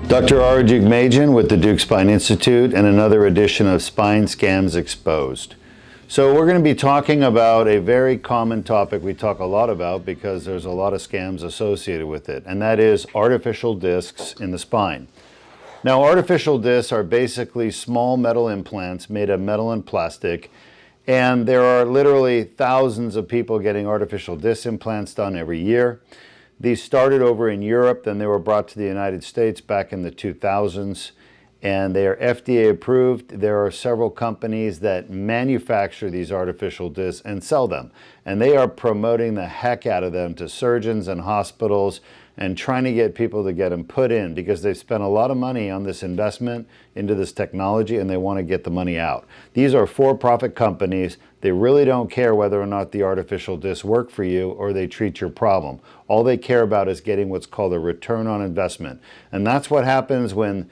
Dr. Arjug Majan with the Deuk Spine Institute and another edition of Spine Scams Exposed. So we're going to be talking about a very common topic we talk a lot about because there's a lot of scams associated with it, and that is artificial discs in the spine. Now, artificial discs are basically small metal implants made of metal and plastic, and there are literally thousands of people getting artificial disc implants done every year. These started over in Europe, then they were brought to the United States back in the 2000s, and they are FDA approved. There are several companies that manufacture these artificial discs and sell them, and they are promoting the heck out of them to surgeons and hospitals and trying to get people to get them put in because they've spent a lot of money on this investment into this technology and they want to get the money out. These are for-profit companies. They really don't care whether or not the artificial discs work for you or they treat your problem. All they care about is getting what's called a return on investment. And that's what happens when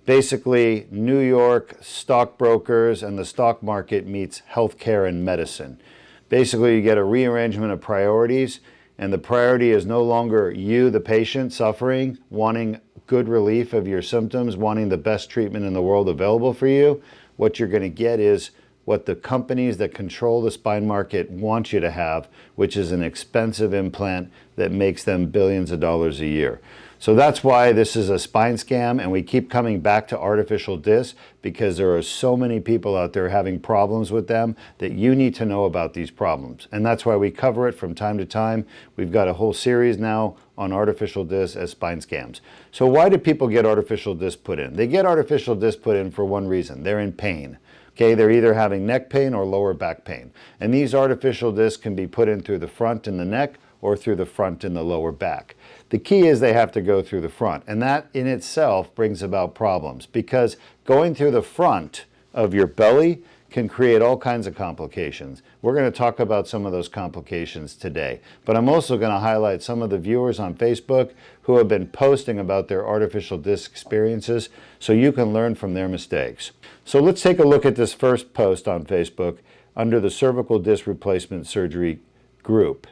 basically New York stockbrokers and the stock market meets healthcare and medicine. Basically, you get a rearrangement of priorities, and the priority is no longer you, the patient, suffering, wanting good relief of your symptoms, wanting the best treatment in the world available for you. What you're going to get is what the companies that control the spine market want you to have, which is an expensive implant that makes them billions of dollars a year. So that's why this is a spine scam, and we keep coming back to artificial discs because there are so many people out there having problems with them that you need to know about these problems. And that's why we cover it from time to time. We've got a whole series now on artificial discs as spine scams. So why do people get artificial discs put in? They get artificial discs put in for one reason. They're in pain. Okay, they're either having neck pain or lower back pain. And these artificial discs can be put in through the front in the neck or through the front in the lower back. The key is they have to go through the front, and that in itself brings about problems because going through the front of your belly can create all kinds of complications. We're going to talk about some of those complications today, but I'm also going to highlight some of the viewers on Facebook who have been posting about their artificial disc experiences so you can learn from their mistakes. So let's take a look at this first post on Facebook under the cervical disc replacement surgery group.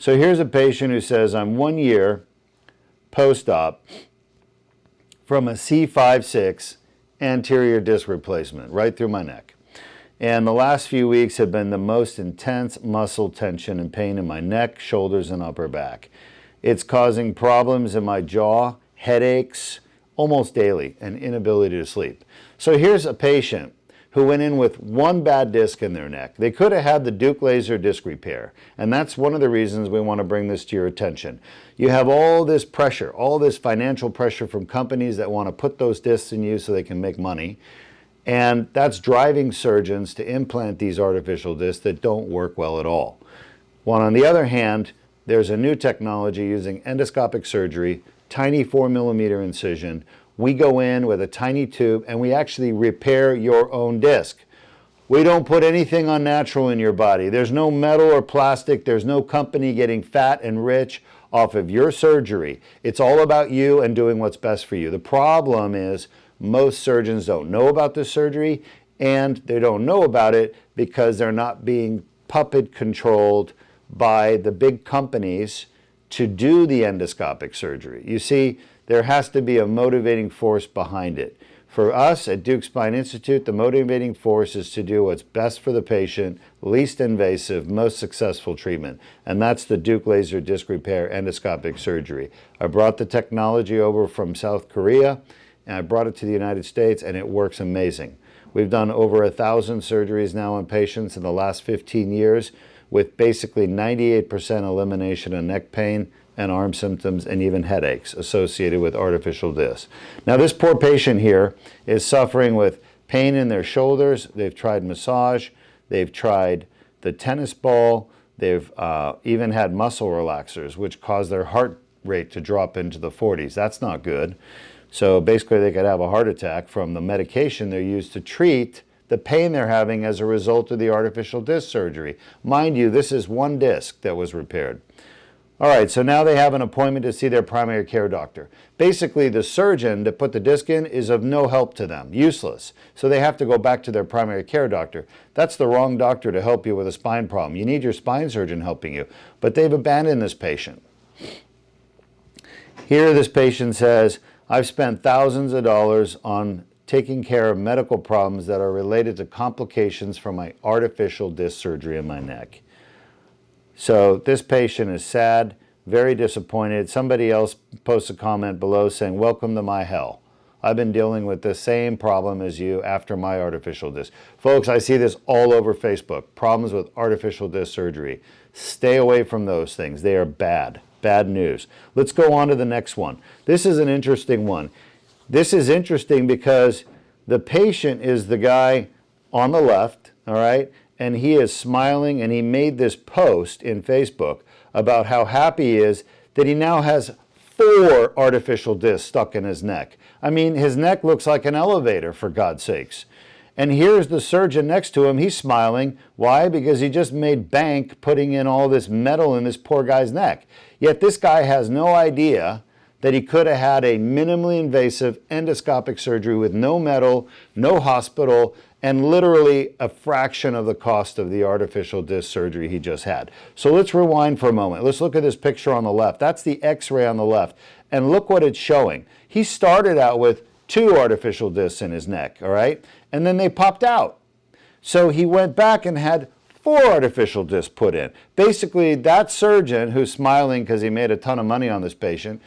So here's a patient who says, I'm 1 year post-op from a C5-6 anterior disc replacement right through my neck. And the last few weeks have been the most intense muscle tension and pain in my neck, shoulders, and upper back. It's causing problems in my jaw, headaches, almost daily, and inability to sleep. So here's a patient who went in with one bad disc in their neck. They could have had the Deuk laser disc repair, and that's one of the reasons we want to bring this to your attention. You have all this pressure, all this financial pressure from companies that want to put those discs in you so they can make money, and that's driving surgeons to implant these artificial discs that don't work well at all. While on the other hand, there's a new technology using endoscopic surgery, tiny 4mm incision. We go in with a tiny tube and we actually repair your own disc. We don't put anything unnatural in your body. There's no metal or plastic. There's no company getting fat and rich off of your surgery. It's all about you and doing what's best for you. The problem is most surgeons don't know about this surgery, and they don't know about it because they're not being puppet controlled by the big companies to do the endoscopic surgery. You see, there has to be a motivating force behind it. For us at Deuk Spine Institute, the motivating force is to do what's best for the patient, least invasive, most successful treatment. And that's the Deuk laser disc repair endoscopic surgery. I brought the technology over from South Korea, and I brought it to the United States, and it works amazing. We've done over 1,000 surgeries now on patients in the last 15 years with basically 98% elimination of neck pain and arm symptoms and even headaches associated with artificial discs. Now this poor patient here is suffering with pain in their shoulders. They've tried massage, they've tried the tennis ball, they've even had muscle relaxers which cause their heart rate to drop into the 40s. That's not good. So basically they could have a heart attack from the medication they're used to treat the pain they're having as a result of the artificial disc surgery. Mind you, this is one disc that was repaired. All right, so now they have an appointment to see their primary care doctor. Basically, the surgeon that put the disc in is of no help to them, useless. So they have to go back to their primary care doctor. That's the wrong doctor to help you with a spine problem. You need your spine surgeon helping you, but they've abandoned this patient. Here this patient says, I've spent thousands of dollars on taking care of medical problems that are related to complications from my artificial disc surgery in my neck. So this patient is sad, very disappointed. Somebody else posts a comment below saying, welcome to my hell. I've been dealing with the same problem as you after my artificial disc. Folks, I see this all over Facebook. Problems with artificial disc surgery. Stay away from those things. They are bad. Bad news. Let's go on to the next one. This is an interesting one. This is interesting because the patient is the guy on the left, all right? And he is smiling, and he made this post in Facebook about how happy he is that he now has 4 artificial discs stuck in his neck. I mean, his neck looks like an elevator, for God's sakes. And here's the surgeon next to him. He's smiling. Why? Because he just made bank putting in all this metal in this poor guy's neck. Yet this guy has no idea that he could have had a minimally invasive endoscopic surgery with no metal, no hospital, and literally a fraction of the cost of the artificial disc surgery he just had. So let's rewind for a moment. Let's look at this picture on the left. That's the X-ray on the left. And look what it's showing. He started out with 2 artificial discs in his neck, all right? And then they popped out. So he went back and had 4 artificial discs put in. Basically, that surgeon, who's smiling because he made a ton of money on this patient,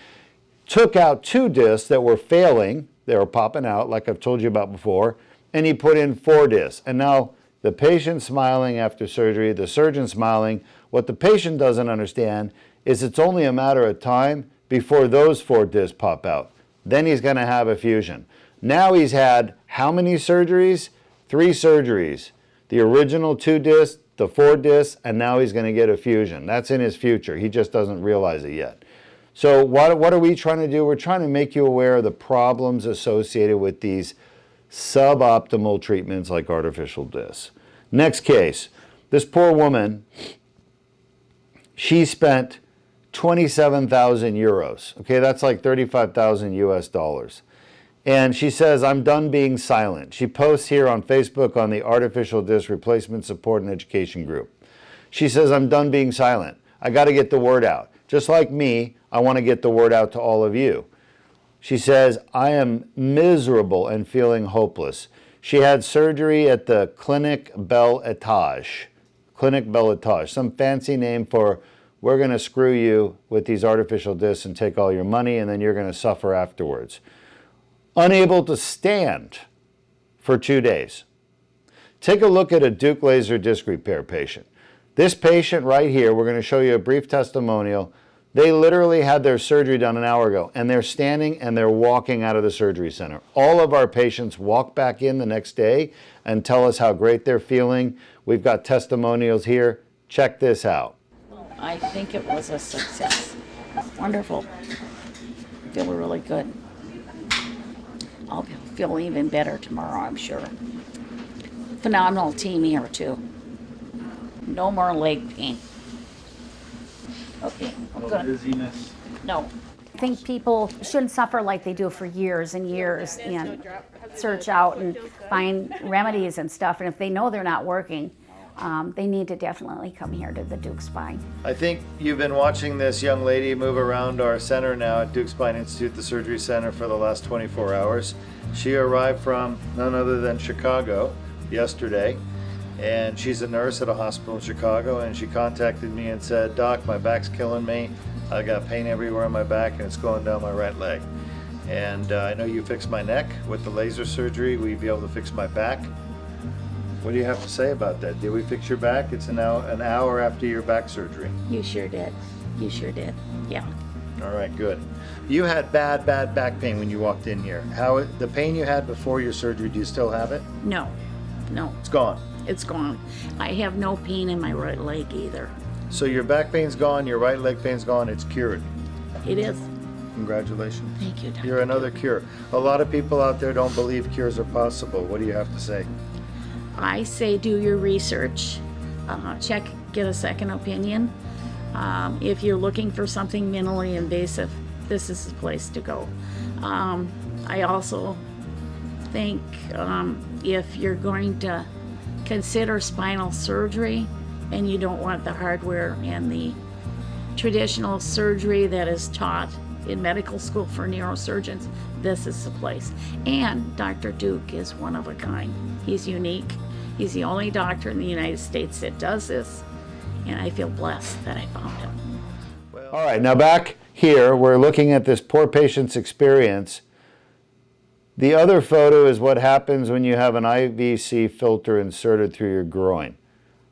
took out 2 discs that were failing. They were popping out, like I've told you about before, and he put in 4 discs. And now the patient's smiling after surgery, the surgeon smiling. What the patient doesn't understand is it's only a matter of time before those 4 discs pop out. Then he's going to have a fusion. Now he's had how many surgeries? 3 surgeries. The original 2 discs, the 4 discs, and now he's going to get a fusion. That's in his future. He just doesn't realize it yet. So what are we trying to do? We're trying to make you aware of the problems associated with these suboptimal treatments like artificial discs. Next case. This poor woman, she spent 27,000 euros. Okay, that's like 35,000 US dollars. And she says, I'm done being silent. She posts here on Facebook on the Artificial Disc Replacement Support and Education group. She says, I'm done being silent. I got to get the word out. Just like me, I want to get the word out to all of you. She says, I am miserable and feeling hopeless. She had surgery at the Clinic Bel Etage. Clinic Bel Etage, some fancy name for we're going to screw you with these artificial discs and take all your money, and then you're going to suffer afterwards. Unable to stand for 2 days. Take a look at a Deuk laser disc repair patient. This patient right here, we're going to show you a brief testimonial. They literally had their surgery done an hour ago, and they're standing and they're walking out of the surgery center. All of our patients walk back in the next day and tell us how great they're feeling. We've got testimonials here. Check this out. I think it was a success. Wonderful. Feel really good. I'll feel even better tomorrow, I'm sure. Phenomenal team here, too. No more leg pain. Okay, I'm good. Dizziness. No. I think people shouldn't suffer like they do for years and years and search out and find remedies and stuff. And if they know they're not working, they need to definitely come here to the Deuk Spine. I think you've been watching this young lady move around our center now at Deuk Spine Institute, the surgery center, for the last 24 hours. She arrived from none other than Chicago yesterday, and she's a nurse at a hospital in Chicago, and she contacted me and said, Doc, my back's killing me. I got pain everywhere on my back, and it's going down my right leg. And I know you fixed my neck with the laser surgery. Will you be able to fix my back? What do you have to say about that? Did we fix your back? It's an hour after your back surgery. You sure did. You sure did. Yeah. All right, good. You had bad back pain when you walked in here. The pain you had before your surgery, do you still have it? No. It's gone. It's gone. I have no pain in my right leg either. So your back pain's gone, your right leg pain's gone, it's cured. It is. Congratulations. Thank you, Doctor. You're another cure. A lot of people out there don't believe cures are possible. What do you have to say? I say do your research, get a second opinion. If you're looking for something minimally invasive, this is the place to go. I also think if you're going to consider spinal surgery and you don't want the hardware and the traditional surgery that is taught, in medical school for neurosurgeons, this is the place. And Dr. Deuk is one of a kind. He's unique. He's the only doctor in the United States that does this, and I feel blessed that I found him. All right, now back here, we're looking at this poor patient's experience. The other photo is what happens when you have an IVC filter inserted through your groin.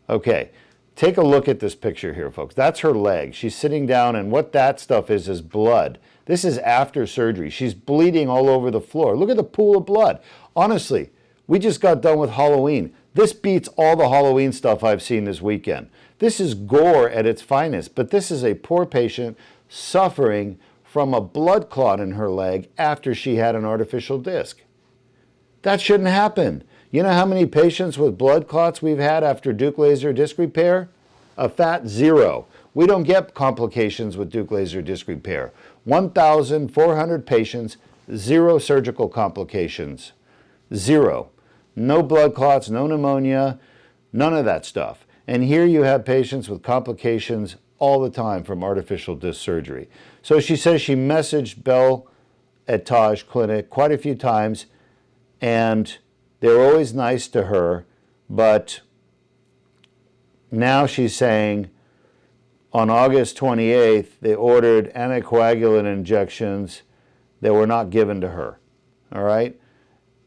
Okay, take a look at this picture here, folks. That's her leg. She's sitting down, and what that stuff is blood. This is after surgery. She's bleeding all over the floor. Look at the pool of blood. Honestly, we just got done with Halloween. This beats all the Halloween stuff I've seen this weekend. This is gore at its finest, but this is a poor patient suffering from a blood clot in her leg after she had an artificial disc. That shouldn't happen. You know how many patients with blood clots we've had after Deuk laser disc repair? A fat 0. We don't get complications with Deuk laser disc repair. 1,400 patients, 0 surgical complications. 0. No blood clots, no pneumonia, none of that stuff. And here you have patients with complications all the time from artificial disc surgery. So she says she messaged Bell at Taj Clinic quite a few times, and they're always nice to her, but now she's saying on August 28th, they ordered anticoagulant injections that were not given to her, all right?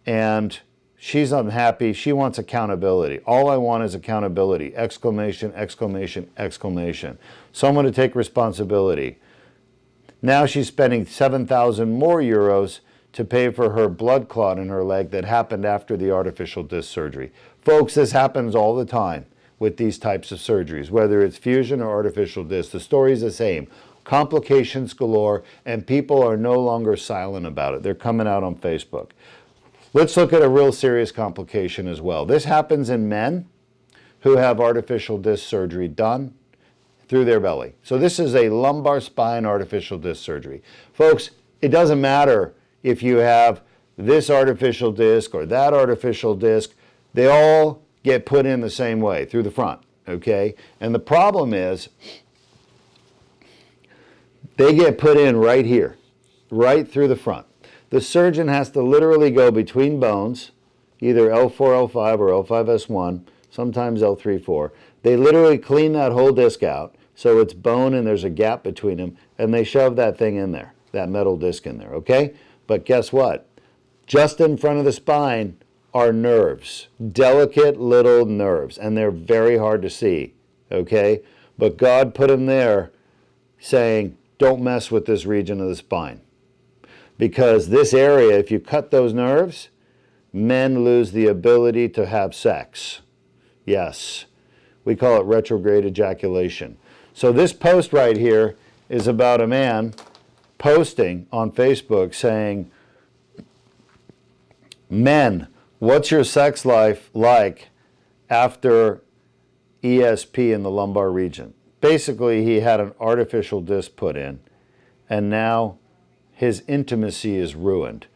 And she's unhappy. She wants accountability. All I want is accountability. Exclamation, exclamation, exclamation. Someone to take responsibility. Now she's spending 7,000 more euros to pay for her blood clot in her leg that happened after the artificial disc surgery. Folks, this happens all the time with these types of surgeries, whether it's fusion or artificial disc. The story's the same. Complications galore, and people are no longer silent about it. They're coming out on Facebook. Let's look at a real serious complication as well. This happens in men who have artificial disc surgery done through their belly. So this is a lumbar spine artificial disc surgery. Folks, it doesn't matter if you have this artificial disc or that artificial disc. They all get put in the same way, through the front, okay? And the problem is they get put in right here, right through the front. The surgeon has to literally go between bones, either L4, L5, or L5S1, sometimes L3, 4. They literally clean that whole disc out, so it's bone and there's a gap between them, and they shove that thing in there, that metal disc in there, okay? But guess what? Just in front of the spine are nerves, delicate little nerves, and they're very hard to see, okay? But God put them there saying, don't mess with this region of the spine. Because this area, if you cut those nerves, men lose the ability to have sex. Yes, we call it retrograde ejaculation. So this post right here is about a man posting on Facebook saying, men, what's your sex life like after ESP in the lumbar region? Basically, he had an artificial disc put in, and now his intimacy is ruined.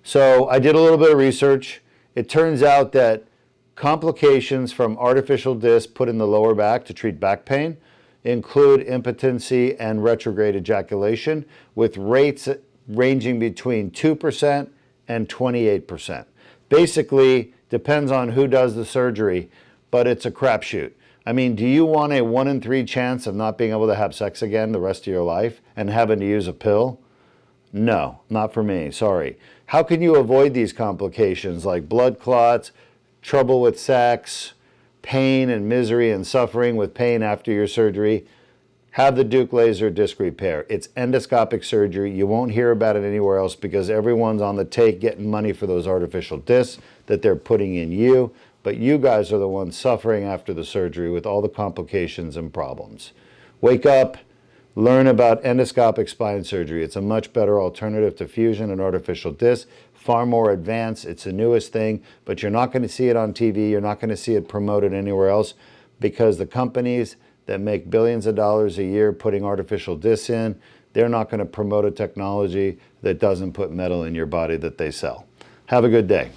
So I did a little bit of research. It turns out that complications from artificial disc put in the lower back to treat back pain include impotency and retrograde ejaculation, with rates ranging between 2% and 28%. Basically, depends on who does the surgery, but it's a crapshoot. I mean, do you want a 1 in 3 chance of not being able to have sex again the rest of your life and having to use a pill? No, not for me, sorry. How can you avoid these complications like blood clots, trouble with sex, pain and misery and suffering with pain after your surgery? Have the Deuk laser disc repair. It's endoscopic surgery. You won't hear about it anywhere else because everyone's on the take getting money for those artificial discs that they're putting in you. But you guys are the ones suffering after the surgery with all the complications and problems. Wake up. Learn about endoscopic spine surgery. It's a much better alternative to fusion and artificial disc, far more advanced. It's the newest thing, but you're not going to see it on TV. You're not going to see it promoted anywhere else because the companies that make billions of dollars a year putting artificial discs in, they're not going to promote a technology that doesn't put metal in your body that they sell. Have a good day.